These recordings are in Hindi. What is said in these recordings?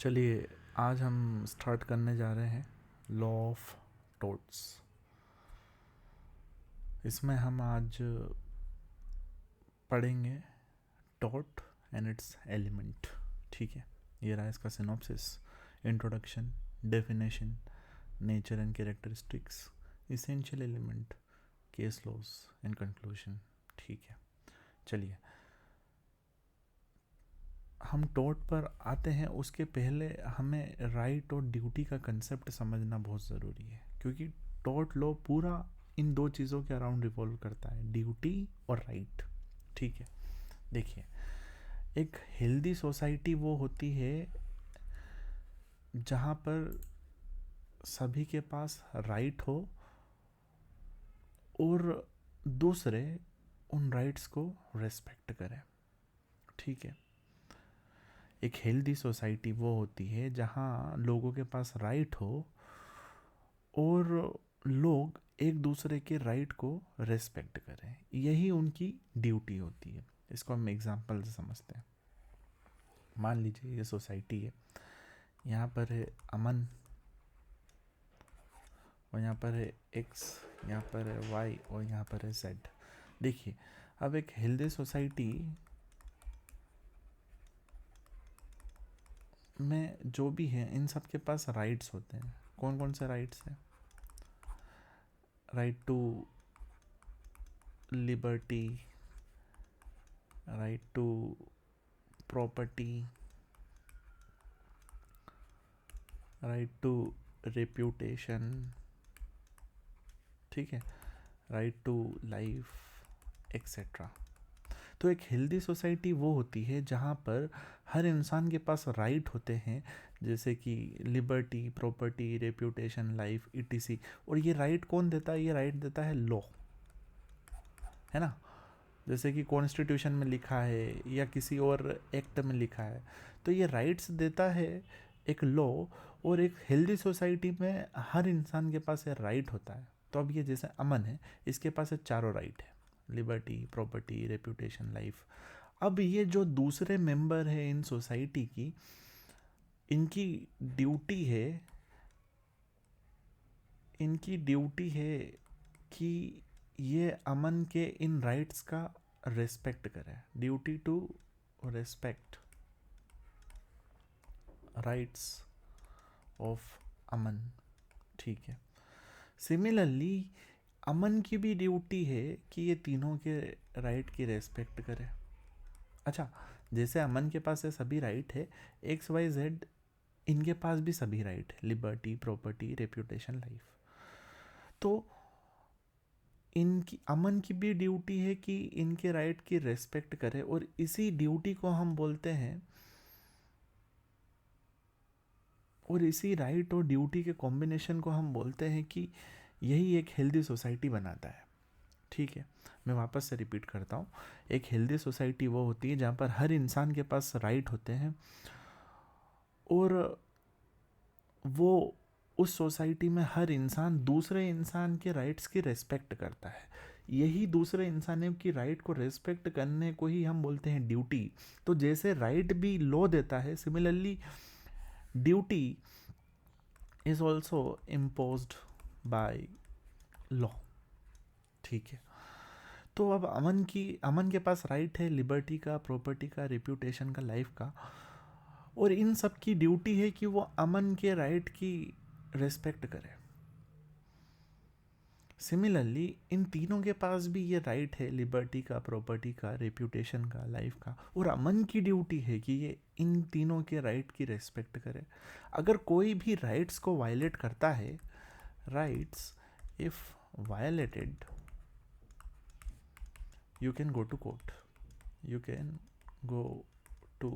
चलिए आज हम स्टार्ट करने जा रहे हैं लॉ ऑफ टॉट्स। इसमें हम आज पढ़ेंगे टॉट एंड इट्स एलिमेंट। ठीक है, ये रहा इसका synopsis, introduction, definition, nature and characteristics, essential element, case laws and conclusion. ठीक है, चलिए हम टॉट पर आते हैं। उसके पहले हमें राइट और ड्यूटी का कंसेप्ट समझना बहुत ज़रूरी है, क्योंकि टॉट लॉ पूरा इन दो चीज़ों के अराउंड रिवॉल्व करता है, ड्यूटी और राइट। ठीक है, देखिए एक हेल्दी सोसाइटी वो होती है जहाँ पर सभी के पास राइट हो और दूसरे उन राइट्स को रेस्पेक्ट करें। ठीक है, एक हेल्दी सोसाइटी वो होती है जहाँ लोगों के पास राइट हो और लोग एक दूसरे के राइट को रेस्पेक्ट करें, यही उनकी ड्यूटी होती है। इसको हम एग्जांपल से समझते हैं। मान लीजिए ये सोसाइटी है, यहाँ पर है अमन और यहाँ पर है एक्स, यहाँ पर है वाई और यहाँ पर है जेड। देखिए अब एक हेल्दी सोसाइटी में जो भी है इन सब के पास राइट्स होते हैं। कौन कौन से राइट्स हैं? Right to liberty, right to property, right to reputation, ठीक है, राइट टू लाइफ एक्सेट्रा। तो एक हेल्दी सोसाइटी वो होती है जहाँ पर हर इंसान के पास राइट होते हैं, जैसे कि liberty, property, reputation, life, etc. और ये राइट कौन देता है? ये राइट देता है लॉ, है ना। जैसे कि कॉन्स्टिट्यूशन में लिखा है या किसी और एक्ट में लिखा है, तो ये राइट्स देता है एक लॉ। और एक हेल्दी सोसाइटी में हर इंसान के पास ये राइट होता है। तो अब ये जैसे अमन है, इसके पास ये चारों राइट है, लिबर्टी, प्रॉपर्टी, रेप्यूटेशन, लाइफ। अब ये जो दूसरे मेंबर है इन सोसाइटी की, इनकी ड्यूटी है, इनकी ड्यूटी है कि ये अमन के इन राइट्स का रेस्पेक्ट करें। Duty to respect rights of Aman. ठीक है, सिमिलरली अमन की भी ड्यूटी है कि ये तीनों के राइट की रेस्पेक्ट करे। अच्छा, जैसे अमन के पास ये सभी राइट है, एक्स वाई जेड इनके पास भी सभी राइट है, लिबर्टी, प्रॉपर्टी, रेप्यूटेशन, लाइफ। तो इनकी अमन की भी ड्यूटी है कि इनके राइट की रेस्पेक्ट करे, और इसी ड्यूटी को हम बोलते हैं, और इसी राइट और ड्यूटी के कॉम्बिनेशन को हम बोलते हैं कि यही एक हेल्दी सोसाइटी बनाता है। ठीक है, मैं वापस से रिपीट करता हूँ। एक हेल्दी सोसाइटी वो होती है जहाँ पर हर इंसान के पास राइट होते हैं और वो उस सोसाइटी में हर इंसान दूसरे इंसान के राइट्स की रेस्पेक्ट करता है। यही दूसरे इंसानों की राइट को रेस्पेक्ट करने को ही हम बोलते हैं ड्यूटी। तो जैसे राइट भी लॉ देता है, similarly duty is also imposed by law. ठीक है, तो अब अमन के पास राइट है लिबर्टी का, प्रॉपर्टी का, रेप्यूटेशन का, लाइफ का, और इन सब की ड्यूटी है कि वो अमन के राइट की रेस्पेक्ट करे। सिमिलरली इन तीनों के पास भी ये राइट है, लिबर्टी का, प्रॉपर्टी का, रेप्यूटेशन का, लाइफ का, और अमन की ड्यूटी है कि ये इन तीनों के राइट की रेस्पेक्ट करे। अगर कोई भी राइट्स को वायलेट करता है, rights if violated, you can go to court, you can go to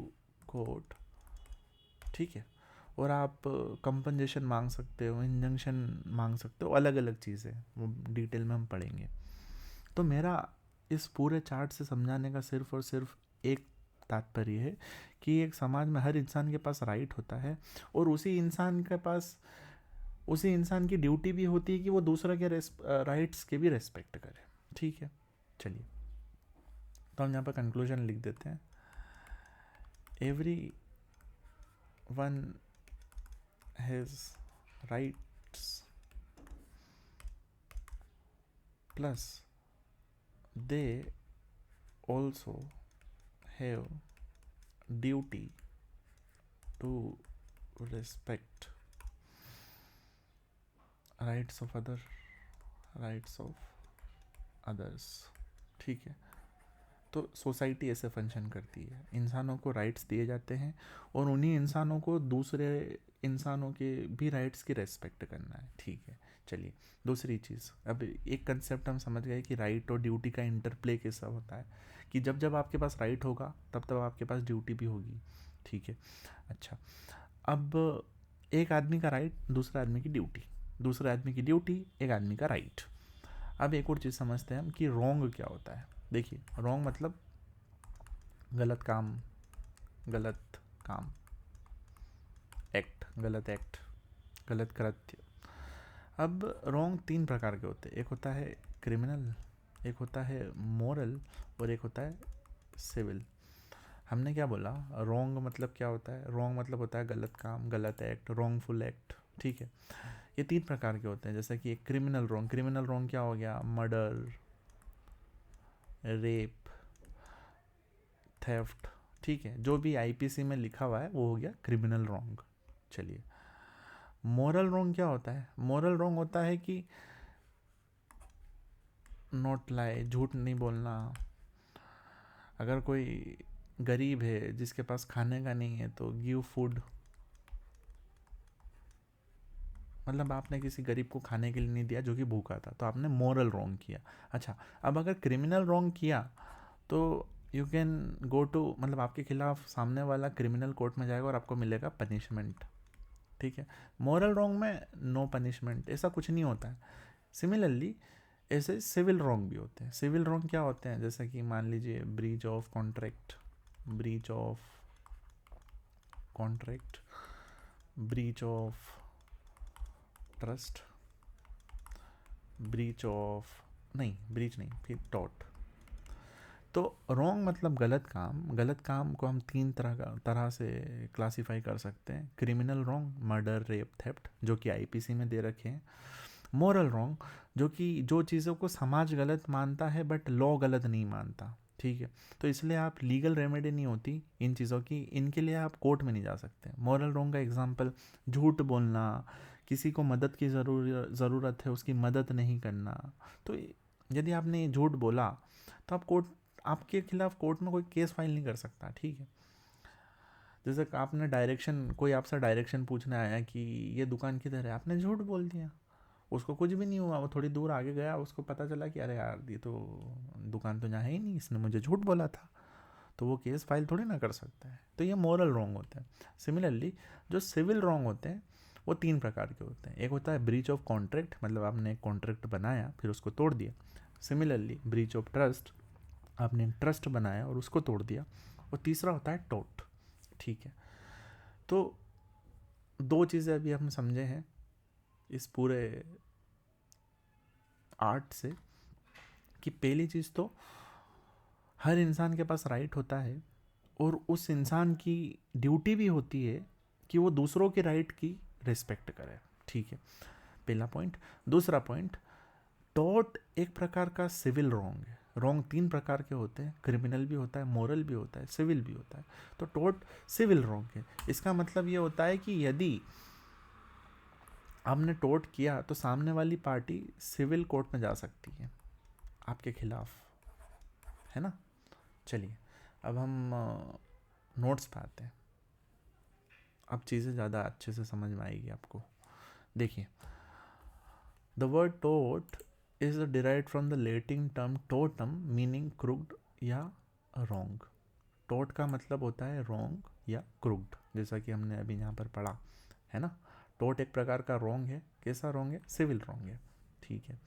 court। ठीक है, और आप कंपनसेशन मांग सकते हो, इंजंक्शन मांग सकते हो, अलग अलग चीज़ें, वो डिटेल में हम पढ़ेंगे। तो मेरा इस पूरे चार्ट से समझाने का सिर्फ और सिर्फ एक तात्पर्य है कि एक समाज में हर इंसान के पास राइट होता है, और उसी इंसान के पास, उसी इंसान की ड्यूटी भी होती है कि वो दूसरे के राइट्स के भी रेस्पेक्ट करे। ठीक है, चलिए तो हम यहाँ पर कंक्लूजन लिख देते हैं। Every one has rights plus they also have duty to respect rights of others. ठीक है, तो सोसाइटी ऐसे फंक्शन करती है, इंसानों को राइट्स दिए जाते हैं और उन्हीं इंसानों को दूसरे इंसानों के भी राइट्स की रेस्पेक्ट करना है। ठीक है, चलिए दूसरी चीज़, अब एक कंसेप्ट हम समझ गए कि राइट और ड्यूटी का इंटरप्ले कैसा होता है, कि जब जब आपके पास राइट होगा तब तब आपके पास ड्यूटी भी होगी। ठीक है, अच्छा, अब एक आदमी का राइट, दूसरे आदमी की ड्यूटी, दूसरे आदमी की ड्यूटी, एक आदमी का राइट। अब एक और चीज़ समझते हैं हम कि रॉन्ग क्या होता है। देखिए, रॉन्ग मतलब गलत काम, एक्ट, गलत कृत्य। अब रॉन्ग तीन प्रकार के होते हैं, एक होता है क्रिमिनल, एक होता है मोरल और एक होता है सिविल। हमने क्या बोला, रॉन्ग मतलब क्या होता है, रॉन्ग मतलब होता है गलत काम, गलत एक्ट, रॉन्गफुल एक्ट। ठीक है, ये तीन प्रकार के होते हैं। जैसे कि एक क्रिमिनल रॉन्ग क्या हो गया, मर्डर, रेप, थेफ्ट। ठीक है, जो भी आईपीसी में लिखा हुआ है वो हो गया क्रिमिनल रॉन्ग। चलिए, मोरल रॉन्ग क्या होता है, मोरल रॉन्ग होता है कि नॉट लाई, झूठ नहीं बोलना। अगर कोई गरीब है जिसके पास खाने का नहीं है तो गिव फूड, मतलब आपने किसी गरीब को खाने के लिए नहीं दिया जो कि भूखा था, तो आपने मोरल रॉन्ग किया। अच्छा, अब अगर क्रिमिनल रॉन्ग किया तो यू कैन गो टू, मतलब आपके खिलाफ सामने वाला क्रिमिनल कोर्ट में जाएगा और आपको मिलेगा पनिशमेंट। ठीक है, मोरल रॉन्ग में नो पनिशमेंट, ऐसा कुछ नहीं होता है। सिमिलरली ऐसे सिविल रॉन्ग भी होते हैं। सिविल रॉन्ग क्या होते हैं, जैसे कि मान लीजिए breach of contract, breach of trust, breach नहीं, फिर टॉट। तो रॉन्ग मतलब गलत काम को हम तीन तरह से क्लासीफाई कर सकते हैं। Criminal wrong, murder, rape, theft, जो कि आईपीसी में दे रखे हैं। मोरल रॉन्ग, जो कि जो चीज़ों को समाज गलत मानता है बट लॉ गलत नहीं मानता। ठीक है, तो इसलिए आप लीगल रेमेडी नहीं होती इन चीज़ों की, इनके लिए आप कोर्ट में नहीं जा सकते। मॉरल रॉन्ग का एग्जांपल, झूठ बोलना, किसी को मदद की ज़रूरत है उसकी मदद नहीं करना। तो यदि आपने ये झूठ बोला तो आपके खिलाफ कोर्ट में कोई केस फाइल नहीं कर सकता। ठीक है, जैसे आपने कोई आपसे डायरेक्शन पूछने आया कि ये दुकान किधर है, आपने झूठ बोल दिया, उसको कुछ भी नहीं हुआ, वो थोड़ी दूर आगे गया, उसको पता चला कि अरे यार ये तो दुकान तो यहाँ है ही नहीं, इसने मुझे झूठ बोला था, तो वो केस फाइल थोड़ी ना कर सकता है। तो ये मोरल रॉन्ग होता है। सिमिलरली जो सिविल रॉन्ग होते हैं वो तीन प्रकार के होते हैं। एक होता है ब्रीच ऑफ कॉन्ट्रैक्ट, मतलब आपने एक कॉन्ट्रैक्ट बनाया फिर उसको तोड़ दिया। सिमिलरली ब्रीच ऑफ ट्रस्ट, आपने ट्रस्ट बनाया और उसको तोड़ दिया। और तीसरा होता है टॉर्ट। ठीक है, तो दो चीज़ें अभी हम समझे हैं इस पूरे आर्ट से, कि पहली चीज़ तो हर इंसान के पास राइट होता है और उस इंसान की ड्यूटी भी होती है कि वो दूसरों के राइट की रिस्पेक्ट करे। ठीक है, पहला पॉइंट। दूसरा पॉइंट, टॉर्ट एक प्रकार का सिविल रॉन्ग है। रॉन्ग तीन प्रकार के होते हैं, क्रिमिनल भी होता है, मोरल भी होता है, सिविल भी होता है। तो टॉर्ट सिविल रॉन्ग है। इसका मतलब ये होता है कि यदि आपने टॉर्ट किया तो सामने वाली पार्टी सिविल कोर्ट में जा सकती है आपके खिलाफ, है ना। चलिए, अब हम नोट्स पे आते हैं। अब चीज़ें ज़्यादा अच्छे से समझ में आएगी आपको। देखिए, द वर्ड टोट is derived from the Latin term tortum meaning crooked या रॉन्ग। टोट का मतलब होता है रॉन्ग या क्रुक्ड, जैसा कि हमने अभी यहाँ पर पढ़ा है ना। टोट एक प्रकार का रॉन्ग है। कैसा रॉन्ग है, सिविल रॉन्ग है। ठीक है,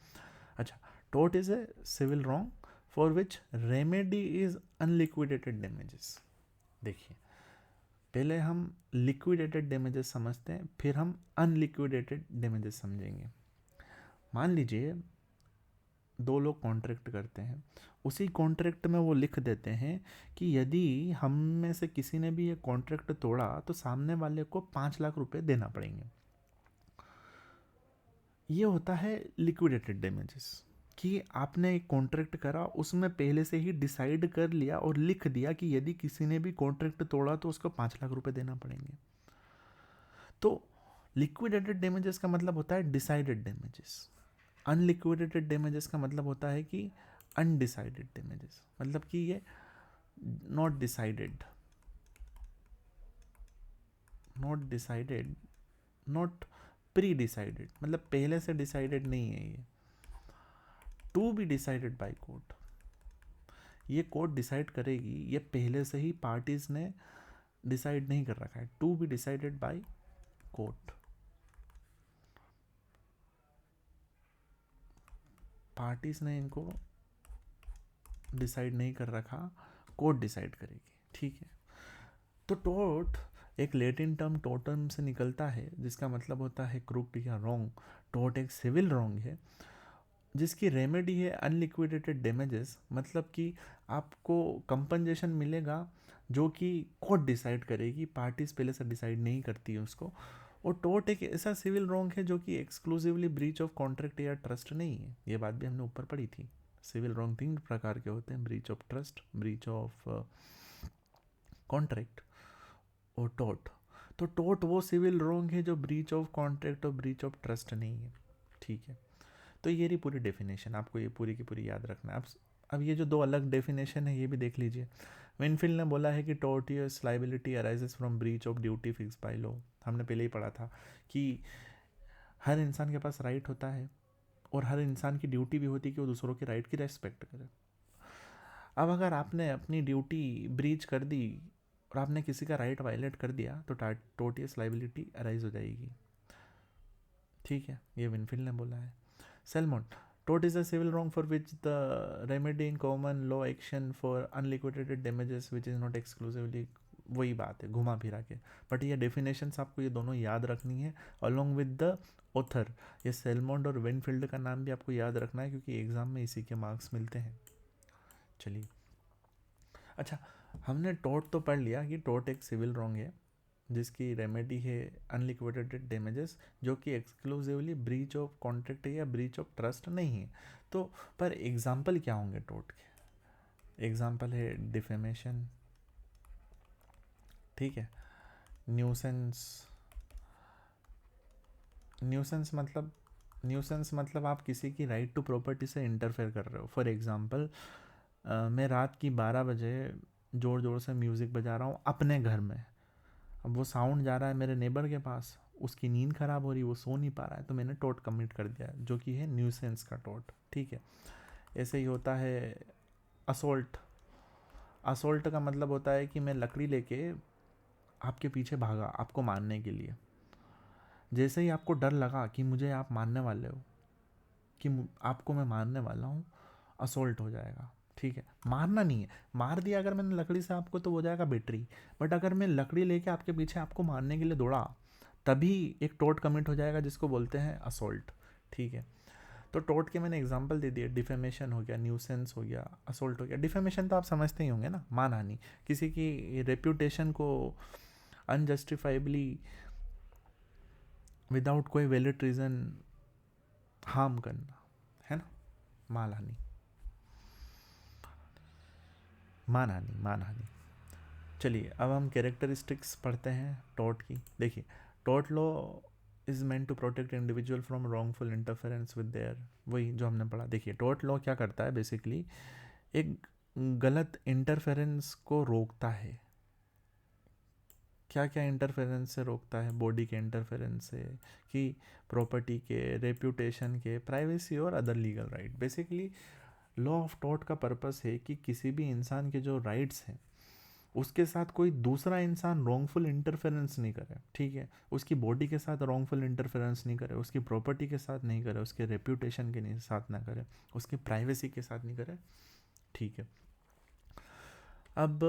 अच्छा, टोट is a civil wrong for which remedy is unliquidated damages. देखिए, पहले हम लिक्विडेटेड डैमेजेस समझते हैं, फिर हम अनलिक्विडेटेड डैमेजेस समझेंगे। मान लीजिए दो लोग कॉन्ट्रैक्ट करते हैं उसी कॉन्ट्रैक्ट में वो लिख देते हैं कि यदि हम में से किसी ने भी ये कॉन्ट्रैक्ट तोड़ा तो सामने वाले को 5 लाख रुपए देना पड़ेंगे। ये होता है लिक्विडेटेड डैमेजेस, कि आपने एक कॉन्ट्रैक्ट करा, उसमें पहले से ही डिसाइड कर लिया और लिख दिया कि यदि किसी ने भी कॉन्ट्रैक्ट तोड़ा तो उसको 5 लाख रुपए देना पड़ेंगे। तो लिक्विडेटेड डैमेजेस का मतलब होता है डिसाइडेड डैमेजेस। अनलिक्विडेटेड डैमेजेस का मतलब होता है कि अनडिसाइडेड डैमेजेस, मतलब कि ये not decided, not pre decided, मतलब पहले से डिसाइडेड नहीं है ये। To be decided by court, ये कोर्ट डिसाइड करेगी, ये पहले से ही पार्टीज ने डिसाइड नहीं कर रखा है। To be decided by court, parties ने इनको डिसाइड नहीं कर रखा, कोर्ट डिसाइड करेगी, ठीक है। तो टोट एक लैटिन टर्म टोटम से निकलता है, जिसका मतलब होता है क्रूक्ड या रॉन्ग। टोट एक सिविल रॉन्ग है जिसकी रेमेडी है अनलिक्विडेटेड डैमेजेस, मतलब कि आपको कंपनसेशन मिलेगा जो कि कोर्ट डिसाइड करेगी, पार्टीज पहले से डिसाइड नहीं करती है उसको। और टोट एक ऐसा सिविल रॉन्ग है जो कि एक्सक्लूसिवली ब्रीच ऑफ कॉन्ट्रैक्ट या ट्रस्ट नहीं है। ये बात भी हमने ऊपर पढ़ी थी। सिविल रॉन्ग 3 प्रकार के होते हैं: breach of trust, breach of contract और टोट। तो टोट वो सिविल रॉन्ग है जो ब्रीच ऑफ कॉन्ट्रैक्ट और ब्रीच ऑफ ट्रस्ट नहीं है, ठीक है। तो ये रही पूरी डेफिनेशन, आपको ये पूरी की पूरी याद रखना है। अब ये जो 2 अलग डेफिनेशन है ये भी देख लीजिए। विनफील्ड ने बोला है कि tortious liability arises from breach of duty fix by law. हमने पहले ही पढ़ा था कि हर इंसान के पास राइट होता है और हर इंसान की ड्यूटी भी होती है कि वो दूसरों के राइट की रेस्पेक्ट करे। अब अगर आपने अपनी ड्यूटी ब्रीच कर दी और आपने किसी का राइट वायलेट कर दिया तो टोर्टियस लाइबिलिटी अराइज हो जाएगी, ठीक है। ये विनफील्ड ने बोला है। सेलमोन, tort is a civil wrong for which the remedy in common law action for unliquidated damages which is not exclusively, वही बात है घुमा फिरा के। बट ये डेफिनेशंस आपको ये दोनों याद रखनी है अलॉन्ग विद द ऑथर। ये सेलमोंड और विनफील्ड का नाम भी आपको याद रखना है क्योंकि एग्जाम में इसी के मार्क्स मिलते हैं। चलिए, अच्छा, हमने टोट तो पढ़ लिया कि टोट एक सिविल रॉन्ग है जिसकी रेमेडी है अनलिक्विडेटेड डैमेजेस, जो कि एक्सक्लूसिवली ब्रीच ऑफ कॉन्ट्रैक्ट है या ब्रीच ऑफ ट्रस्ट नहीं है। तो पर एग्जाम्पल क्या होंगे टोट के? एग्जाम्पल है डिफेमेशन, ठीक है, न्यूसेंस। न्यूसेंस मतलब आप किसी की राइट टू प्रॉपर्टी से इंटरफेयर कर रहे हो। फॉर एग्जाम्पल, मैं रात की 12 बजे ज़ोर ज़ोर से म्यूज़िक बजा रहा हूँ अपने घर में। अब वो साउंड जा रहा है मेरे नेबर के पास, उसकी नींद ख़राब हो रही है, वो सो नहीं पा रहा है, तो मैंने टोट कमिट कर दिया जो कि है न्यूसेंस का टोट, ठीक है। ऐसे ही होता है असोल्ट। असोल्ट का मतलब होता है कि मैं लकड़ी लेके आपके पीछे भागा आपको मारने के लिए। जैसे ही आपको डर लगा कि मुझे आप मारने वाले हो, कि आपको मैं मारने वाला हूँ, असोल्ट हो जाएगा, ठीक है। मारना नहीं है, मार दिया अगर मैंने लकड़ी से आपको तो हो जाएगा बैटरी। बट अगर मैं लकड़ी लेके आपके पीछे आपको मारने के लिए दौड़ा तभी एक टोट कमिट हो जाएगा जिसको बोलते हैं असोल्ट, ठीक है। तो टोट के मैंने एग्जांपल दे दिए, डिफेमेशन हो गया, न्यूसेंस हो गया, असोल्ट हो गया। डिफेमेशन तो आप समझते ही होंगे ना, मानहानि, किसी की रेप्यूटेशन को अनजस्टिफाइबली विदाउट कोई वैलिड रीज़न हार्म करना, है ना, मानहानि, मानहानि। चलिए, अब हम कैरेक्टरिस्टिक्स पढ़ते हैं टॉर्ट की। देखिए, tort law is meant to protect individual from wrongful interference with their, वही जो हमने पढ़ा। देखिए, टॉर्ट लॉ क्या करता है, बेसिकली एक गलत इंटरफेरेंस को रोकता है। क्या क्या इंटरफेरेंस से रोकता है? बॉडी के इंटरफेरेंस से, कि प्रॉपर्टी के, रेप्यूटेशन के, प्राइवेसी और other legal right. Basically law of tort का पर्पस है कि किसी भी इंसान के जो राइट्स हैं उसके साथ कोई दूसरा इंसान रॉन्गफुल इंटरफेरेंस नहीं करे, ठीक है। उसकी बॉडी के साथ रॉन्गफुल इंटरफेरेंस नहीं करे, उसकी प्रॉपर्टी के साथ नहीं करे, उसके रेप्यूटेशन के साथ ना करे, उसकी प्राइवेसी के साथ नहीं करे, ठीक है। अब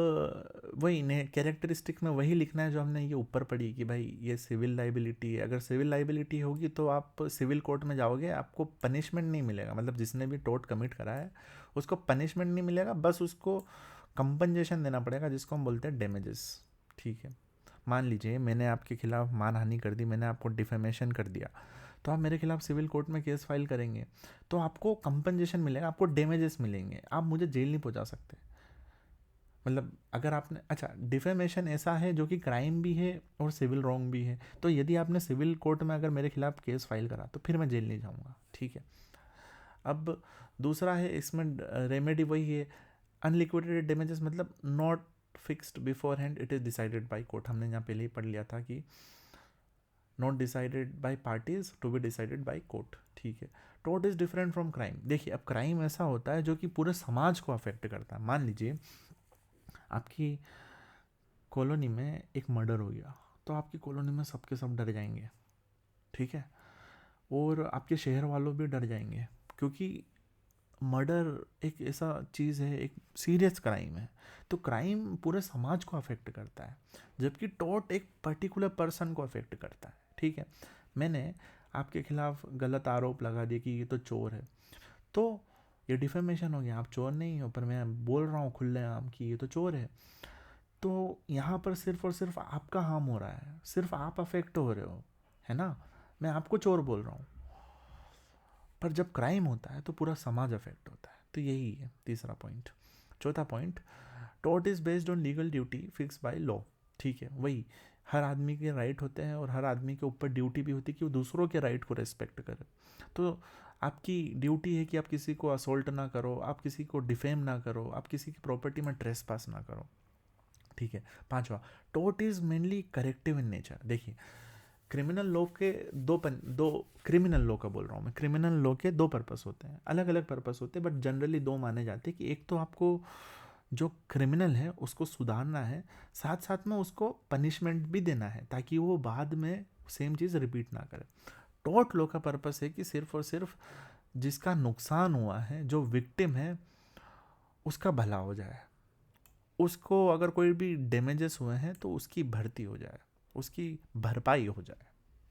वही ने कैरेक्टरिस्टिक में वही लिखना है जो हमने ये ऊपर पढ़ी कि भाई ये सिविल लाइबिलिटी है। अगर सिविल लाइबिलिटी होगी तो आप सिविल कोर्ट में जाओगे, आपको पनिशमेंट नहीं मिलेगा, मतलब जिसने भी टोर्ट कमिट करा है उसको पनिशमेंट नहीं मिलेगा, बस उसको कंपनजेशन देना पड़ेगा, जिसको हम बोलते हैं डैमेजेस। ठीक है, मान लीजिए मैंने आपके खिलाफ मानहानि कर दी, मैंने आपको डिफेमेशन कर दिया, तो आप मेरे खिलाफ सिविल कोर्ट में केस फाइल करेंगे तो आपको कंपनजेशन मिलेगा, आपको डैमेजेस मिलेंगे, आप मुझे जेल नहीं पहुंचा सकते। मतलब अगर आपने, अच्छा डिफेमेशन ऐसा है जो कि क्राइम भी है और सिविल रॉन्ग भी है, तो यदि आपने सिविल कोर्ट में अगर मेरे खिलाफ केस फाइल करा तो फिर मैं जेल नहीं जाऊंगा। ठीक है, अब दूसरा है इसमें रेमेडी वही है, अनलिक्विडेटेड डैमेजेस, मतलब not fixed beforehand, it is decided by court. हमने यहाँ पहले ही पढ़ लिया था कि not decided by parties to be decided by court. ठीक है, tort is different from crime. देखिए, अब क्राइम ऐसा होता है जो कि पूरे समाज को अफेक्ट करता है। मान लीजिए आपकी कॉलोनी में एक मर्डर हो गया, तो आपकी कॉलोनी में सबके सब डर जाएंगे। ठीक है, और आपके शहर वालों भी डर जाएंगे, क्योंकि मर्डर एक ऐसा चीज़ है, एक सीरियस क्राइम है, तो क्राइम पूरे समाज को अफेक्ट करता है, जबकि टॉर्ट एक पर्टिकुलर पर्सन को अफेक्ट करता है। ठीक है, मैंने आपके खिलाफ गलत आरोप लगा दिया कि ये तो चोर है, तो ये डिफेमेशन हो गया, आप चोर नहीं हो पर मैं बोल रहा हूँ खुलेआम कि ये तो चोर है, तो यहाँ पर सिर्फ और सिर्फ आपका हार्म हो रहा है, सिर्फ आप अफेक्ट हो रहे हो, है ना, मैं आपको चोर बोल रहा हूँ। पर जब क्राइम होता है तो पूरा समाज अफेक्ट होता है, तो यही है तीसरा पॉइंट। चौथा point, tort is based on legal duty fix by law. ठीक है, वही हर आदमी के राइट होते हैं और हर आदमी के ऊपर ड्यूटी भी होती है कि वो दूसरों के राइट को रिस्पेक्ट करे। तो आपकी ड्यूटी है कि आप किसी को असोल्ट ना करो, आप किसी को डिफेम ना करो, आप किसी की प्रॉपर्टी में ट्रेस पास ना करो। ठीक है, पांचवा, tort is mainly corrective in nature. देखिए, क्रिमिनल लॉ के दो क्रिमिनल लॉ का बोल रहा हूँ मैं, क्रिमिनल लॉ के दो पर्पस होते हैं, अलग अलग पर्पस होते हैं, बट जनरली दो माने जाते हैं कि एक तो आपको जो क्रिमिनल है उसको सुधारना है, साथ साथ में उसको पनिशमेंट भी देना है ताकि वो बाद में सेम चीज़ रिपीट ना करे। टॉर्ट लॉ का पर्पस है कि सिर्फ और सिर्फ जिसका नुकसान हुआ है, जो विक्टिम है, उसका भला हो जाए, उसको अगर कोई भी डैमेजेस हुए हैं तो उसकी भर्ती हो जाए, उसकी भरपाई हो जाए।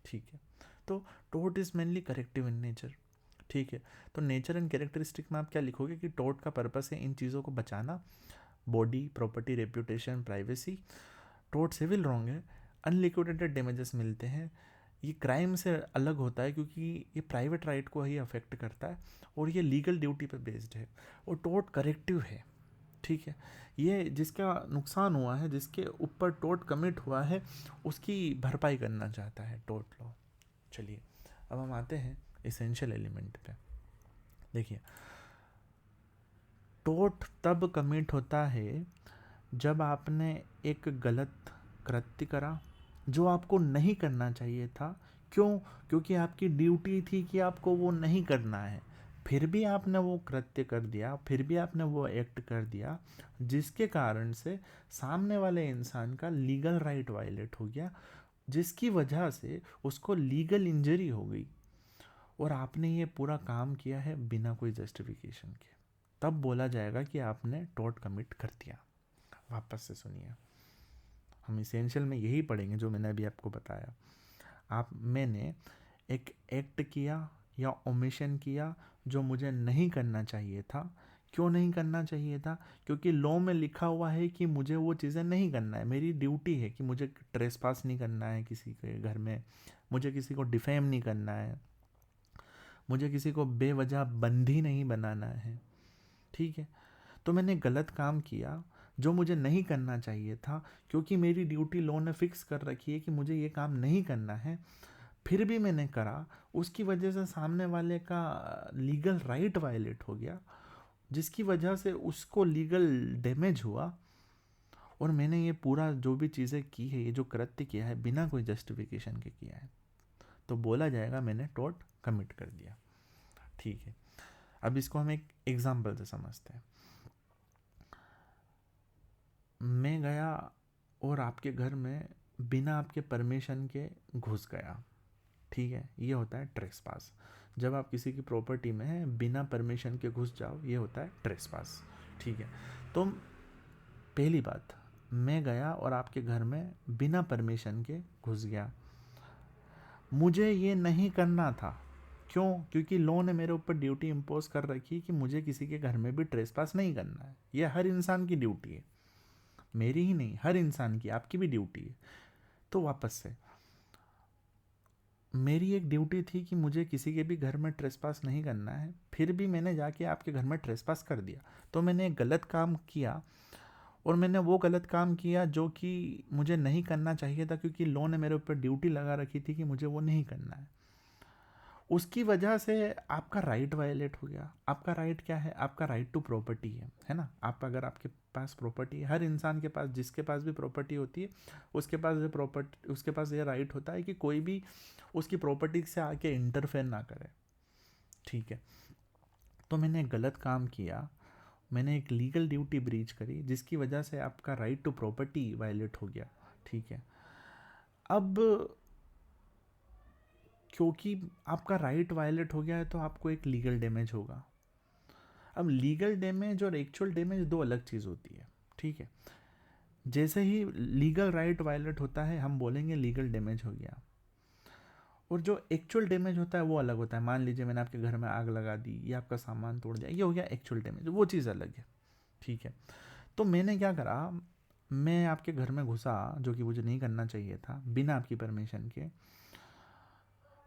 ठीक है, तो tort is mainly corrective in nature. ठीक है, तो नेचर एंड कैरेक्टरिस्टिक में आप क्या लिखोगे कि टोर्ट का पर्पस है इन चीज़ों को बचाना, body, property, reputation, privacy. Tort civil wrong है, अनलिक्विडेटेड डैमेजेस मिलते हैं, ये क्राइम से अलग होता है क्योंकि ये प्राइवेट राइट को ही अफेक्ट करता है और ये लीगल ड्यूटी पर बेस्ड है, और टोर्ट करेक्टिव है। ठीक है, ये जिसका नुकसान हुआ है, जिसके ऊपर टोर्ट कमिट हुआ है, उसकी भरपाई करना चाहता है टोर्ट लॉ। चलिए, अब हम आते हैं इसेंशियल एलिमेंट पे। देखिए, टोर्ट तब कमिट होता है जब आपने एक गलत कृत्य करा जो आपको नहीं करना चाहिए था। क्यों? क्योंकि आपकी ड्यूटी थी कि आपको वो नहीं करना है, फिर भी आपने वो कृत्य कर दिया, फिर भी आपने वो एक्ट कर दिया, जिसके कारण से सामने वाले इंसान का लीगल राइट वायलेट हो गया, जिसकी वजह से उसको लीगल इंजरी हो गई, और आपने ये पूरा काम किया है बिना कोई जस्टिफिकेशन के, तब बोला जाएगा कि आपने टॉर्ट कमिट कर दिया। वापस से सुनिए, हम इसेंशियल में यही पढ़ेंगे जो मैंने अभी आपको बताया। मैंने एक एक्ट किया या ओमिशन किया जो मुझे नहीं करना चाहिए था। क्यों नहीं करना चाहिए था? क्योंकि लॉ में लिखा हुआ है कि मुझे वो चीज़ें नहीं करना है, मेरी ड्यूटी है कि मुझे ट्रेस पास नहीं करना है किसी के घर में, मुझे किसी को डिफेम नहीं करना है, मुझे किसी को बेवजह बंदी नहीं बनाना है। ठीक है, तो मैंने गलत काम किया जो मुझे नहीं करना चाहिए था, क्योंकि मेरी ड्यूटी लॉ ने फिक्स कर रखी है कि मुझे ये काम नहीं करना है, फिर भी मैंने करा, उसकी वजह से सामने वाले का लीगल राइट वायलेट हो गया, जिसकी वजह से उसको लीगल डैमेज हुआ, और मैंने ये पूरा जो भी चीज़ें की है, ये जो कृत्य किया है, बिना कोई जस्टिफिकेशन के किया है, तो बोला जाएगा मैंने टॉर्ट कमिट कर दिया। ठीक है, अब इसको हम एक एग्जाम्पल से समझते हैं। मैं गया और आपके घर में बिना आपके परमिशन के घुस गया। ठीक है, ये होता है ट्रेस पास। जब आप किसी की प्रॉपर्टी में बिना परमिशन के घुस जाओ, ये होता है ट्रेस पास। ठीक है, तो पहली बात, मैं गया और आपके घर में बिना परमिशन के घुस गया, मुझे ये नहीं करना था। क्यों? क्योंकि लॉ ने मेरे ऊपर ड्यूटी इम्पोज कर रखी कि मुझे किसी के घर में भी ट्रेसपास नहीं करना है। ये हर इंसान की ड्यूटी है, मेरी ही नहीं, हर इंसान की, आपकी भी ड्यूटी है। तो वापस से मेरी एक ड्यूटी थी कि मुझे किसी के भी घर में ट्रेसपास नहीं करना है, फिर भी मैंने जाके आपके घर में ट्रेसपास कर दिया, तो मैंने एक गलत काम किया। और मैंने वो गलत काम किया जो कि मुझे नहीं करना चाहिए था, क्योंकि लॉ ने मेरे ऊपर ड्यूटी लगा रखी थी कि मुझे वो नहीं करना है। उसकी वजह से आपका राइट वायलेट हो गया। आपका राइट क्या है? आपका राइट टू प्रॉपर्टी है ना। आप अगर आपके पास प्रॉपर्टी है, हर इंसान के पास, जिसके पास भी प्रॉपर्टी होती है, उसके पास ये राइट होता है कि कोई भी उसकी प्रॉपर्टी से आके इंटरफेयर ना करे। ठीक है, तो मैंने एक गलत काम किया, मैंने एक लीगल ड्यूटी ब्रीच करी, जिसकी वजह से आपका राइट टू प्रॉपर्टी वायलेट हो गया। ठीक है, अब क्योंकि आपका राइट वायलेट हो गया है तो आपको एक लीगल डैमेज होगा। अब लीगल डैमेज और एक्चुअल डैमेज दो अलग चीज़ होती है। ठीक है, जैसे ही लीगल राइट वायलेट होता है हम बोलेंगे लीगल डैमेज हो गया, और जो एक्चुअल डैमेज होता है वो अलग होता है। मान लीजिए मैंने आपके घर में आग लगा दी या आपका सामान तोड़ दिया, ये हो गया एक्चुअल डैमेज, वो चीज़ अलग है। ठीक है, तो मैंने क्या करा, मैं आपके घर में घुसा, जो कि मुझे नहीं करना चाहिए था, बिना आपकी परमिशन के,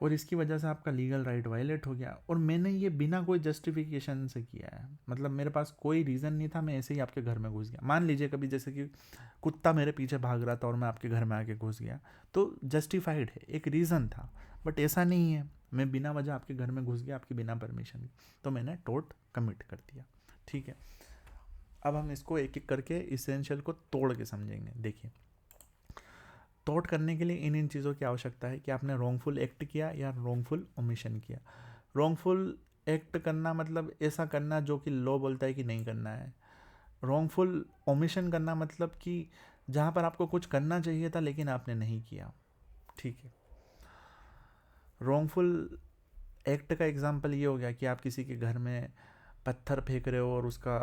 और इसकी वजह से आपका लीगल राइट वायलेट हो गया। और मैंने ये बिना कोई जस्टिफिकेशन से किया है, मतलब मेरे पास कोई रीज़न नहीं था, मैं ऐसे ही आपके घर में घुस गया। मान लीजिए कभी जैसे कि कुत्ता मेरे पीछे भाग रहा था और मैं आपके घर में आके घुस गया, तो जस्टिफाइड है, एक रीज़न था। बट ऐसा नहीं है, मैं बिना वजह आपके घर में घुस गया आपकी बिना परमिशन, तो मैंने टोर्ट कमिट कर दिया। ठीक है, अब हम इसको एक एक करके इसेंशियल को तोड़ के समझेंगे। देखिए, टोर्ट करने के लिए इन चीज़ों की आवश्यकता है कि आपने रॉन्गफुल एक्ट किया या रॉन्गफुल ओमिशन किया। रॉन्गफुल एक्ट करना मतलब ऐसा करना जो कि लॉ बोलता है कि नहीं करना है। रॉन्गफुल ओमिशन करना मतलब कि जहाँ पर आपको कुछ करना चाहिए था लेकिन आपने नहीं किया। ठीक है, रॉन्गफुल एक्ट का एग्जाम्पल ये हो गया कि आप किसी के घर में पत्थर फेंक रहे हो और उसका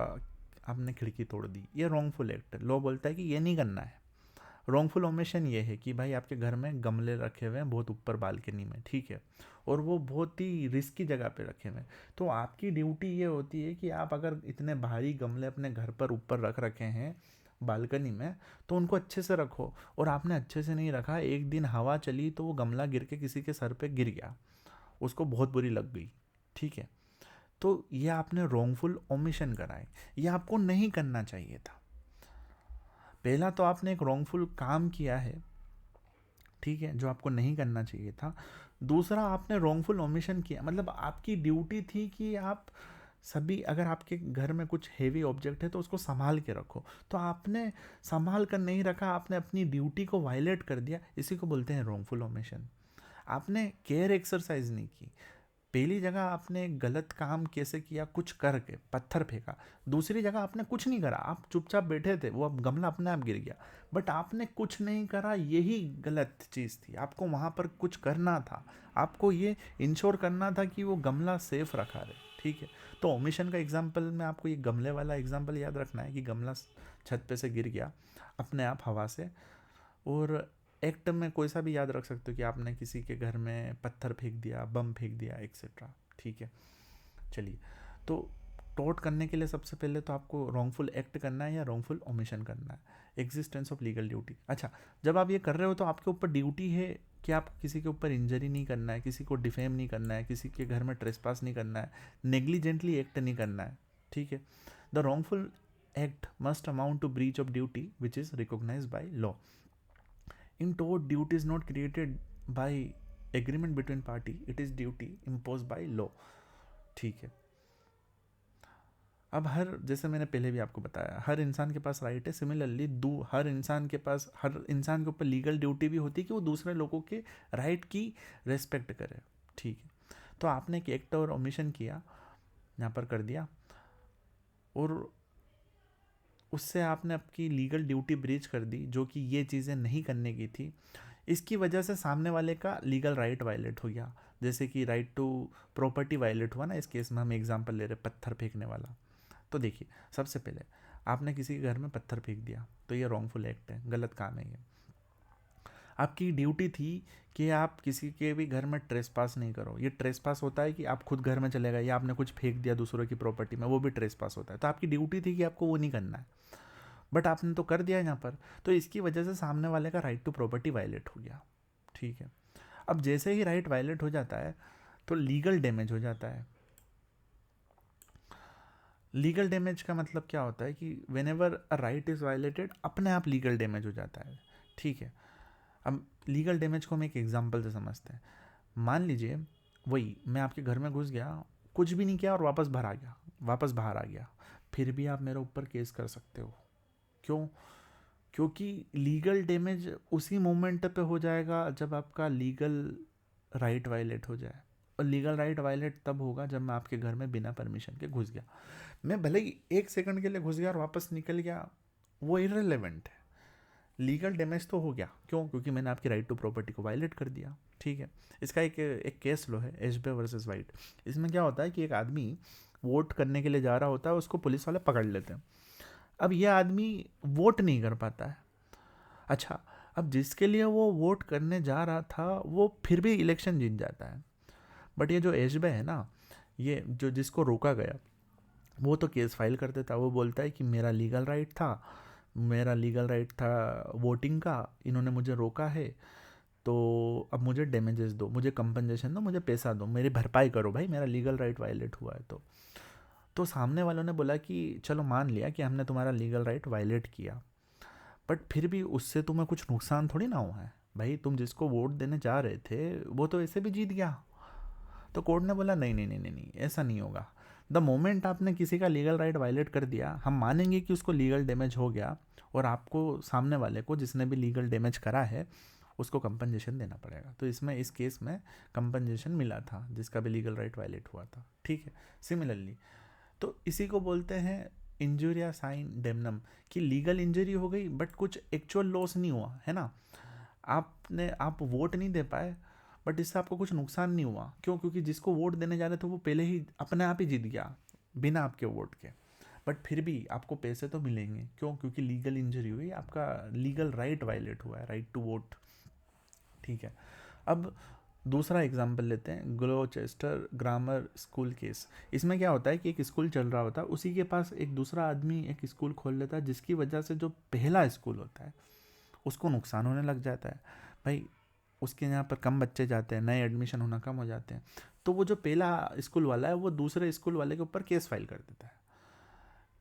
आपने खिड़की तोड़ दी, ये रॉन्गफुल एक्ट है। लॉ बोलता है कि ये नहीं करना है। रॉन्गफुल ओमिशन ये है कि भाई आपके घर में गमले रखे हुए हैं बहुत ऊपर बालकनी में, ठीक है, और वो बहुत ही रिस्की जगह पे रखे हुए हैं, तो आपकी ड्यूटी ये होती है कि आप अगर इतने भारी गमले अपने घर पर ऊपर रख रखे हैं बालकनी में, तो उनको अच्छे से रखो। और आपने अच्छे से नहीं रखा, एक दिन हवा चली तो वो गमला गिर के किसी के सर पे गिर गया, उसको बहुत बुरी लग गई। ठीक है, तो ये आपने रॉन्गफुल ओमिशन करा है, ये आपको नहीं करना चाहिए था। पहला तो आपने एक रॉन्गफुल काम किया है, ठीक है, जो आपको नहीं करना चाहिए था। दूसरा, आपने रॉन्गफुल ओमिशन किया, मतलब आपकी ड्यूटी थी कि आप सभी, अगर आपके घर में कुछ हेवी ऑब्जेक्ट है तो उसको संभाल के रखो, तो आपने संभाल कर नहीं रखा, आपने अपनी ड्यूटी को वायलेट कर दिया, इसी को बोलते हैं रॉन्गफुल ओमिशन। आपने केयर एक्सरसाइज नहीं की। पहली जगह आपने गलत काम कैसे किया, कुछ करके पत्थर फेंका। दूसरी जगह आपने कुछ नहीं करा, आप चुपचाप बैठे थे, वो अब गमला अपने आप गिर गया, बट आपने कुछ नहीं करा, यही गलत चीज़ थी। आपको वहाँ पर कुछ करना था, आपको ये इंश्योर करना था कि वो गमला सेफ रखा रहे। ठीक है, तो ओमिशन का एग्जाम्पल में आपको ये गमले वाला एग्जाम्पल याद रखना है कि गमला छत पे से गिर गया अपने आप हवा से। और एक्ट में कोई सा भी याद रख सकते हो कि आपने किसी के घर में पत्थर फेंक दिया, बम फेंक दिया, एक्सेट्रा। ठीक है, चलिए, तो टोर्ट करने के लिए सबसे पहले तो आपको रॉन्गफुल एक्ट करना है या रॉन्गफुल ओमिशन करना है, एग्जिस्टेंस ऑफ लीगल ड्यूटी। अच्छा, जब आप ये कर रहे हो तो आपके ऊपर ड्यूटी है कि आप किसी के ऊपर इंजरी नहीं करना है, किसी को डिफेम नहीं करना है, किसी के घर में ट्रेसपास नहीं करना है, नेग्लिजेंटली एक्ट नहीं करना है। ठीक है, the wrongful act must amount to breach of duty which is recognise by law. In tort, duty is not created by agreement between party, it is duty imposed by law. ठीक है, अब जैसे मैंने पहले भी आपको बताया, हर इंसान के पास राइट है। सिमिलरली हर इंसान के ऊपर लीगल ड्यूटी भी होती है कि वो दूसरे लोगों के राइट की रेस्पेक्ट करे। ठीक है, तो आपने एक एक्ट और ओमिशन किया, यहाँ पर कर दिया, और उससे आपने आपकी लीगल ड्यूटी ब्रीच कर दी, जो कि ये चीज़ें नहीं करने की थी। इसकी वजह से सामने वाले का लीगल राइट वायलेट हो गया, जैसे कि राइट टू प्रॉपर्टी वायलेट हुआ ना, इस केस में हम एग्जांपल ले रहे पत्थर फेंकने वाला। तो देखिए, सबसे पहले आपने किसी के घर में पत्थर फेंक दिया तो ये रॉन्गफुल एक्ट है, गलत काम है ये। आपकी ड्यूटी थी कि आप किसी के भी घर में ट्रेसपास नहीं करो। ये ट्रेसपास होता है कि आप खुद घर में चले गए या आपने कुछ फेंक दिया दूसरों की प्रॉपर्टी में, वो भी ट्रेसपास होता है। तो आपकी ड्यूटी थी कि आपको वो नहीं करना है, बट आपने तो कर दिया यहाँ पर। तो इसकी वजह से सामने वाले का राइट टू प्रॉपर्टी वायलेट हो गया। ठीक है, अब जैसे ही राइट वायलेट हो जाता है तो लीगल डैमेज हो जाता है। लीगल डैमेज का मतलब क्या होता है कि when ever a right is violated, अपने आप लीगल डैमेज हो जाता है। ठीक है, अब लीगल डैमेज को हम एक एग्जांपल से समझते हैं। मान लीजिए वही मैं आपके घर में घुस गया, कुछ भी नहीं किया और वापस बाहर आ गया, फिर भी आप मेरे ऊपर केस कर सकते हो। क्यों? क्योंकि लीगल डैमेज उसी मोमेंट पे हो जाएगा जब आपका लीगल राइट वायलेट हो जाए। और लीगल राइट वायलेट तब होगा जब मैं आपके घर में बिना परमिशन के घुस गया। मैं भले ही 1 सेकंड के लिए घुस गया और वापस निकल गया, वो इररिलेवेंट है। लीगल डैमेज तो हो गया। क्यों? क्योंकि मैंने आपकी राइट टू प्रॉपर्टी को वायलेट कर दिया। ठीक है, इसका एक केस लो है, एशबे वर्सेस वाइट। इसमें क्या होता है कि एक आदमी वोट करने के लिए जा रहा होता है, उसको पुलिस वाले पकड़ लेते हैं। अब ये आदमी वोट नहीं कर पाता है। अच्छा, अब जिसके लिए वो वोट करने जा रहा था वो फिर भी इलेक्शन जीत जाता है। बट ये जो एशबे है ना, ये जो जिसको रोका गया, वो तो केस फाइल कर देता। वो बोलता है कि मेरा लीगल राइट था वोटिंग का, इन्होंने मुझे रोका है, तो अब मुझे डैमेजेस दो, मुझे कंपनसेशन दो, मुझे पैसा दो, मेरी भरपाई करो भाई, मेरा लीगल राइट वायलेट हुआ है। तो सामने वालों ने बोला कि चलो मान लिया कि हमने तुम्हारा लीगल राइट वायलेट किया, बट फिर भी उससे तुम्हें कुछ नुकसान थोड़ी ना हुआ है भाई। तुम जिसको वोट देने जा रहे थे वो तो ऐसे भी जीत गया। तो कोर्ट ने बोला नहीं नहीं नहीं नहीं नहीं, ऐसा नहीं होगा। द मोमेंट आपने किसी का लीगल राइट वायलेट कर दिया, हम मानेंगे कि उसको लीगल डैमेज हो गया, और आपको सामने वाले को जिसने भी लीगल डैमेज करा है उसको कंपनसेशन देना पड़ेगा। तो इसमें इस केस में कंपनसेशन मिला था जिसका भी लीगल राइट वायलेट हुआ था। ठीक है, सिमिलरली तो इसी को बोलते हैं इंजुरिया साइन डेमनम, कि लीगल इंजरी हो गई बट कुछ एक्चुअल लॉस नहीं हुआ है ना। आप वोट नहीं दे पाए बट इससे आपको कुछ नुकसान नहीं हुआ। क्यों? क्योंकि जिसको वोट देने जा रहे थे वो पहले ही अपने आप ही जीत गया बिना आपके वोट के। बट फिर भी आपको पैसे तो मिलेंगे। क्यों? क्योंकि लीगल इंजरी हुई, आपका लीगल राइट वायलेट हुआ है, राइट टू वोट। ठीक है, अब दूसरा एग्जाम्पल लेते हैं, ग्लोचेस्टर ग्रामर स्कूल केस। इसमें क्या होता है कि एक स्कूल चल रहा होता है, उसी के पास एक दूसरा आदमी एक स्कूल खोल लेता है, जिसकी वजह से जो पहला स्कूल होता है उसको नुकसान होने लग जाता है। भाई उसके यहाँ पर कम बच्चे जाते हैं, नए एडमिशन होना कम हो जाते हैं, तो वो जो पहला स्कूल वाला है वो दूसरे स्कूल वाले के ऊपर केस फाइल कर देता है।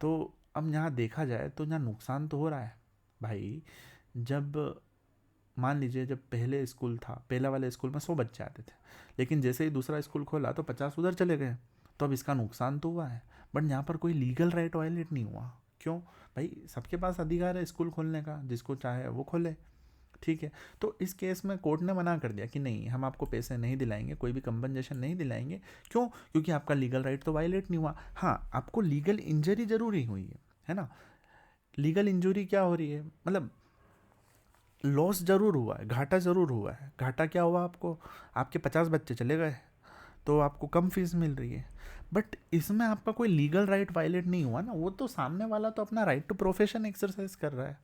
तो अब यहाँ देखा जाए तो यहाँ नुकसान तो हो रहा है भाई। जब मान लीजिए जब पहले स्कूल था, पहला वाले स्कूल में 100 बच्चे आते थे, लेकिन जैसे ही दूसरा स्कूल खोला तो 50 उधर चले गए। तो अब इसका नुकसान तो हुआ है, बट यहाँ पर कोई लीगल राइट वायलेट नहीं हुआ। क्यों? भाई सबके पास अधिकार है स्कूल खोलने का, जिसको चाहे वो खोले। ठीक है, तो इस केस में कोर्ट ने मना कर दिया कि नहीं, हम आपको पैसे नहीं दिलाएंगे, कोई भी कंपनसेशन नहीं दिलाएंगे। क्यों? क्योंकि आपका लीगल राइट तो वायलेट नहीं हुआ। हाँ, आपको लीगल इंजरी जरूरी हुई है ना। लीगल इंजरी क्या हो रही है, मतलब लॉस जरूर हुआ है, घाटा जरूर हुआ है। घाटा क्या हुआ आपको? आपके 50 बच्चे चले गए तो आपको कम फीस मिल रही है, बट इसमें आपका कोई लीगल राइट वायलेट नहीं हुआ ना। वो तो सामने वाला तो अपना राइट टू प्रोफेशन एक्सरसाइज कर रहा है।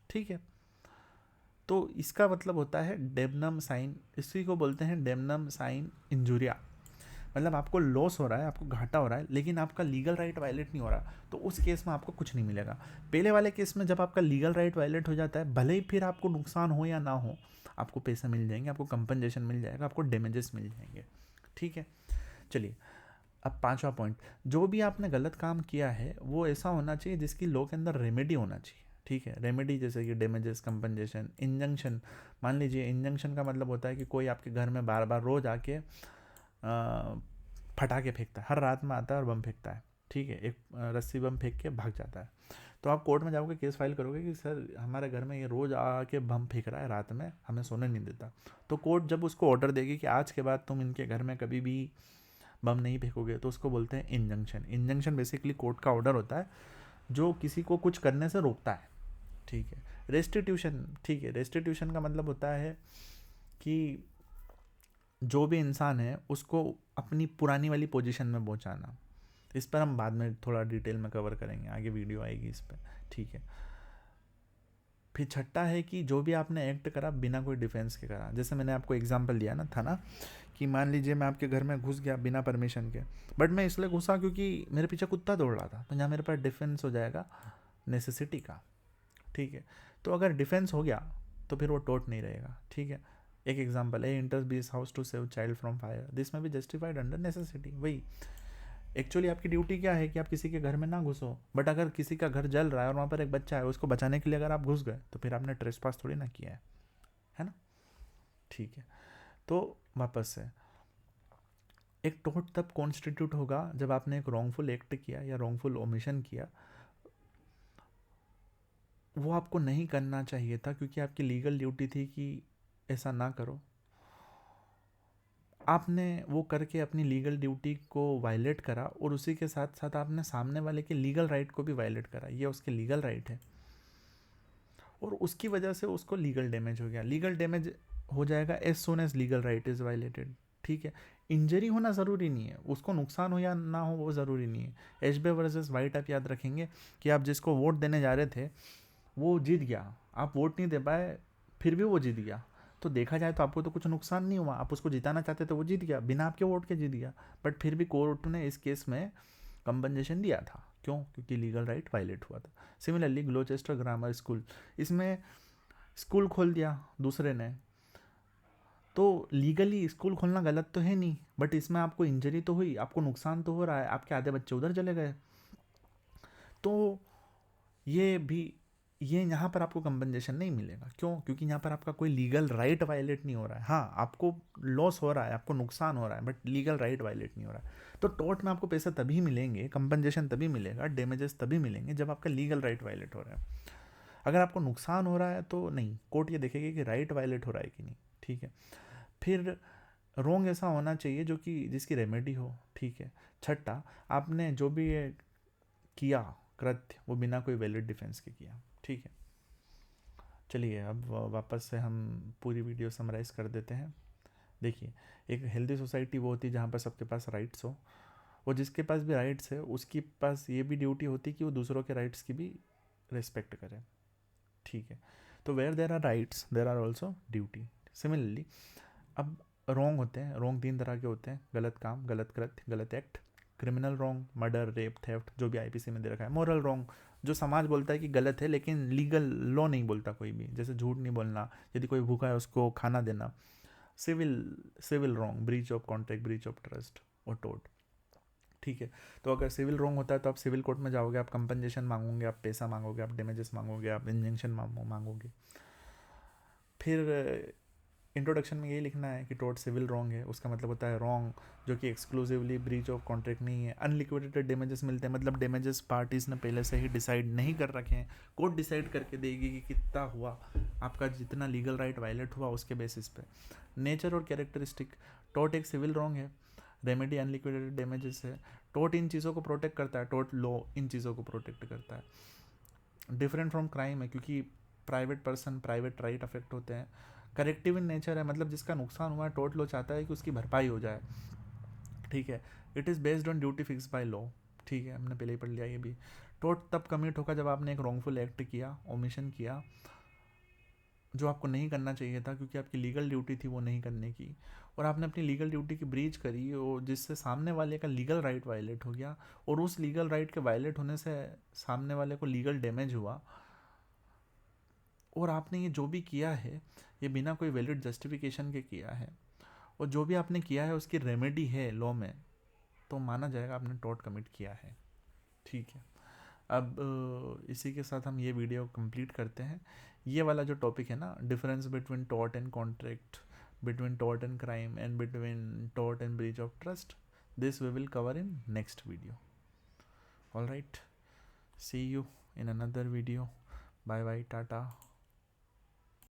ठीक है, तो इसका मतलब होता है डेमनम साइन, इसी को बोलते हैं डेमनम साइन इंजुरिया। मतलब आपको लॉस हो रहा है, आपको घाटा हो रहा है, लेकिन आपका लीगल राइट वायलेट नहीं हो रहा, तो उस केस में आपको कुछ नहीं मिलेगा। पहले वाले केस में जब आपका लीगल राइट वायलेट हो जाता है, भले ही फिर आपको नुकसान हो या ना हो, आपको पैसे मिल जाएंगे, आपको कंपनसेशन मिल जाएगा, आपको डैमेजेस मिल जाएंगे। ठीक है, चलिए अब पांचवा पॉइंट, जो भी आपने गलत काम किया है वो ऐसा होना चाहिए जिसकी लॉ के अंदर रेमेडी होना चाहिए। ठीक है, रेमेडी जैसे कि डैमेजेस, कंपनसेशन, इंजंक्शन। मान लीजिए इंजंक्शन का मतलब होता है कि कोई आपके घर में बार बार रोज आके फटाके फेंकता है, हर रात में आता है और बम फेंकता है। ठीक है, एक रस्सी बम फेंक के भाग जाता है। तो आप कोर्ट में जाओगे, केस फाइल करोगे कि सर हमारे घर में ये रोज़ आके बम फेंक रहा है रात में, हमें सोने नहीं देता। तो कोर्ट जब उसको ऑर्डर देगी कि आज के बाद तुम इनके घर में कभी भी बम नहीं फेंकोगे, तो उसको बोलते हैं इंजंक्शन। इंजंक्शन बेसिकली कोर्ट का ऑर्डर होता है जो किसी को कुछ करने से रोकता है। ठीक है, रेस्टिट्यूशन। ठीक है, रेस्टिट्यूशन का मतलब होता है कि जो भी इंसान है उसको अपनी पुरानी वाली पोजीशन में पहुंचाना। इस पर हम बाद में थोड़ा डिटेल में कवर करेंगे, आगे वीडियो आएगी इस पर, ठीक है। फिर छठा है कि जो भी आपने एक्ट करा बिना कोई डिफेंस के करा, जैसे मैंने आपको एग्जांपल दिया ना था ना कि मान लीजिए मैं आपके घर में घुस गया बिना परमिशन के, बट मैं इसलिए घुसा क्योंकि मेरे पीछे कुत्ता दौड़ रहा था, तो यहाँ मेरे पास डिफेंस हो जाएगा नेसेसिटी का, ठीक है। तो अगर डिफेंस हो गया तो फिर वो टोट नहीं रहेगा, ठीक है। एक example, A enters B's house to save child from fire, this में भी जस्टिफाइड अंडर नेसेसिटी। वही एक्चुअली आपकी ड्यूटी क्या है कि आप किसी के घर में ना घुसो, बट अगर किसी का घर जल रहा है और वहाँ पर एक बच्चा है, उसको बचाने के लिए अगर आप घुस गए तो फिर आपने ट्रेसपास थोड़ी ना किया है ना, ठीक है। तो वापस से एक टोट तब कॉन्स्टिट्यूट होगा जब आपने एक रॉन्गफुल एक्ट किया या रॉन्गफुल ओमिशन किया, वो आपको नहीं करना चाहिए था क्योंकि आपकी लीगल ड्यूटी थी कि ऐसा ना करो, आपने वो करके अपनी लीगल ड्यूटी को वायलेट करा और उसी के साथ साथ आपने सामने वाले के लीगल राइट को भी वायलेट करा, ये उसके लीगल राइट है और उसकी वजह से उसको लीगल डैमेज हो गया। लीगल डैमेज हो जाएगा as soon as legal right is violated, ठीक है। इंजरी होना ज़रूरी नहीं है, उसको नुकसान हो या ना हो वो ज़रूरी नहीं है। एशबे वर्सेस वाइट आप याद रखेंगे कि आप जिसको वोट देने जा रहे थे वो जीत गया, आप वोट नहीं दे पाए फिर भी वो जीत गया, तो देखा जाए तो आपको तो कुछ नुकसान नहीं हुआ, आप उसको जिताना चाहते थे वो जीत गया, बिना आपके वोट के जीत गया, बट फिर भी कोर्ट ने इस केस में कंपनसेशन दिया था, क्यों? क्योंकि लीगल राइट वायलेट हुआ था। सिमिलरली ग्लोचेस्टर ग्रामर स्कूल, इसमें स्कूल खोल दिया दूसरे ने, तो लीगली स्कूल खोलना गलत तो है नहीं, बट इसमें आपको इंजरी तो हुई, आपको नुकसान तो हो रहा है, आपके आधे बच्चे उधर चले गए, तो ये भी ये यहाँ पर आपको कंपनसेशन नहीं मिलेगा, क्यों? क्योंकि यहाँ पर आपका कोई लीगल राइट वायलेट नहीं हो रहा है। हाँ, आपको लॉस हो रहा है, आपको नुकसान हो रहा है, बट लीगल राइट वायलेट नहीं हो रहा है। तो टोर्ट में आपको पैसा तभी मिलेंगे, कंपनसेशन तभी मिलेगा, डैमेजेस तभी मिलेंगे जब आपका लीगल राइट वायलेट हो रहा है। अगर आपको नुकसान हो रहा है तो नहीं, कोर्ट ये देखेगी कि राइट वायलेट हो रहा है कि नहीं, ठीक है। फिर रोंग ऐसा होना चाहिए जो कि जिसकी रेमेडी हो, ठीक है। छठा, आपने जो भी ये किया कृत्य वो बिना कोई वैलिड डिफेंस के किया, ठीक है। चलिए अब वापस से हम पूरी वीडियो समराइज़ कर देते हैं। देखिए, एक हेल्दी सोसाइटी वो होती है जहाँ पर सबके पास राइट्स हो, और जिसके पास भी राइट्स है उसके पास ये भी ड्यूटी होती है कि वो दूसरों के राइट्स की भी रिस्पेक्ट करे, ठीक है। तो where there are rights there are also duty. Similarly अब रॉन्ग होते हैं, रॉन्ग तीन तरह के होते हैं, गलत काम, गलत कृत्य, गलत act. Criminal wrong, murder, rape, theft, जो भी आईपीसी में दे रखा है। मोरल रॉन्ग, जो समाज बोलता है कि गलत है लेकिन लीगल लॉ नहीं बोलता कोई भी, जैसे झूठ नहीं बोलना, यदि कोई भूखा है उसको खाना देना। Civil civil wrong, breach of contract, breach of trust और टोर्ट, ठीक है। तो अगर सिविल रॉन्ग होता है तो आप सिविल कोर्ट में जाओगे, आप कंपनसेशन मांगोगे, आप पैसा मांगोगे, आप डैमेजेस मांगोगे, आप इंजंक्शन मांगोगे। फिर इंट्रोडक्शन में यही लिखना है कि टोर्ट सिविल रॉन्ग है, उसका मतलब होता है रॉन्ग जो कि एक्सक्लूसिवली ब्रीच ऑफ कॉन्ट्रैक्ट नहीं है। अनलिक्विडेटेड डैमेजेस मिलते हैं, मतलब डैमेजेस पार्टीज ने पहले से ही डिसाइड नहीं कर रखे हैं, कोर्ट डिसाइड करके देगी कि कितना हुआ, आपका जितना लीगल राइट वायलेट हुआ उसके बेसिस पे। नेचर और कैरेक्टरिस्टिक, टोर्ट एक सिविल रॉन्ग है, रेमेडी अनलिक्विडेटेड डैमेजेस है। टोर्ट इन चीज़ों को प्रोटेक्ट करता है, टोर्ट लॉ इन चीज़ों को प्रोटेक्ट करता है। डिफरेंट फ्रॉम क्राइम है क्योंकि private person, private right affect होते हैं। करेक्टिव इन नेचर है, मतलब जिसका नुकसान हुआ है टोर्ट लॉ चाहता है कि उसकी भरपाई हो जाए, ठीक है। It is based on duty fix by law, ठीक है, हमने पहले ही पढ़ लिया ये भी। टोर्ट तब कमिट होगा जब आपने एक रॉन्गफुल एक्ट किया, ओमिशन किया, जो आपको नहीं करना चाहिए था क्योंकि आपकी लीगल ड्यूटी थी वो नहीं करने की, और आपने अपनी लीगल ड्यूटी की ब्रीच करी और जिससे सामने वाले का लीगल राइट वायलेट हो गया, और उस लीगल राइट के वायलेट होने से सामने वाले को लीगल डैमेज हुआ, और आपने ये जो भी किया है ये बिना कोई वैलिड जस्टिफिकेशन के किया है, और जो भी आपने किया है उसकी रेमेडी है लॉ में, तो माना जाएगा आपने टॉर्ट कमिट किया है, ठीक है। अब इसी के साथ हम ये वीडियो कंप्लीट करते हैं। ये वाला जो टॉपिक है ना, difference between tort and contract, between tort and crime and between tort and breach of trust, this we will cover in next video. All right, see you in another video, bye bye, Tata.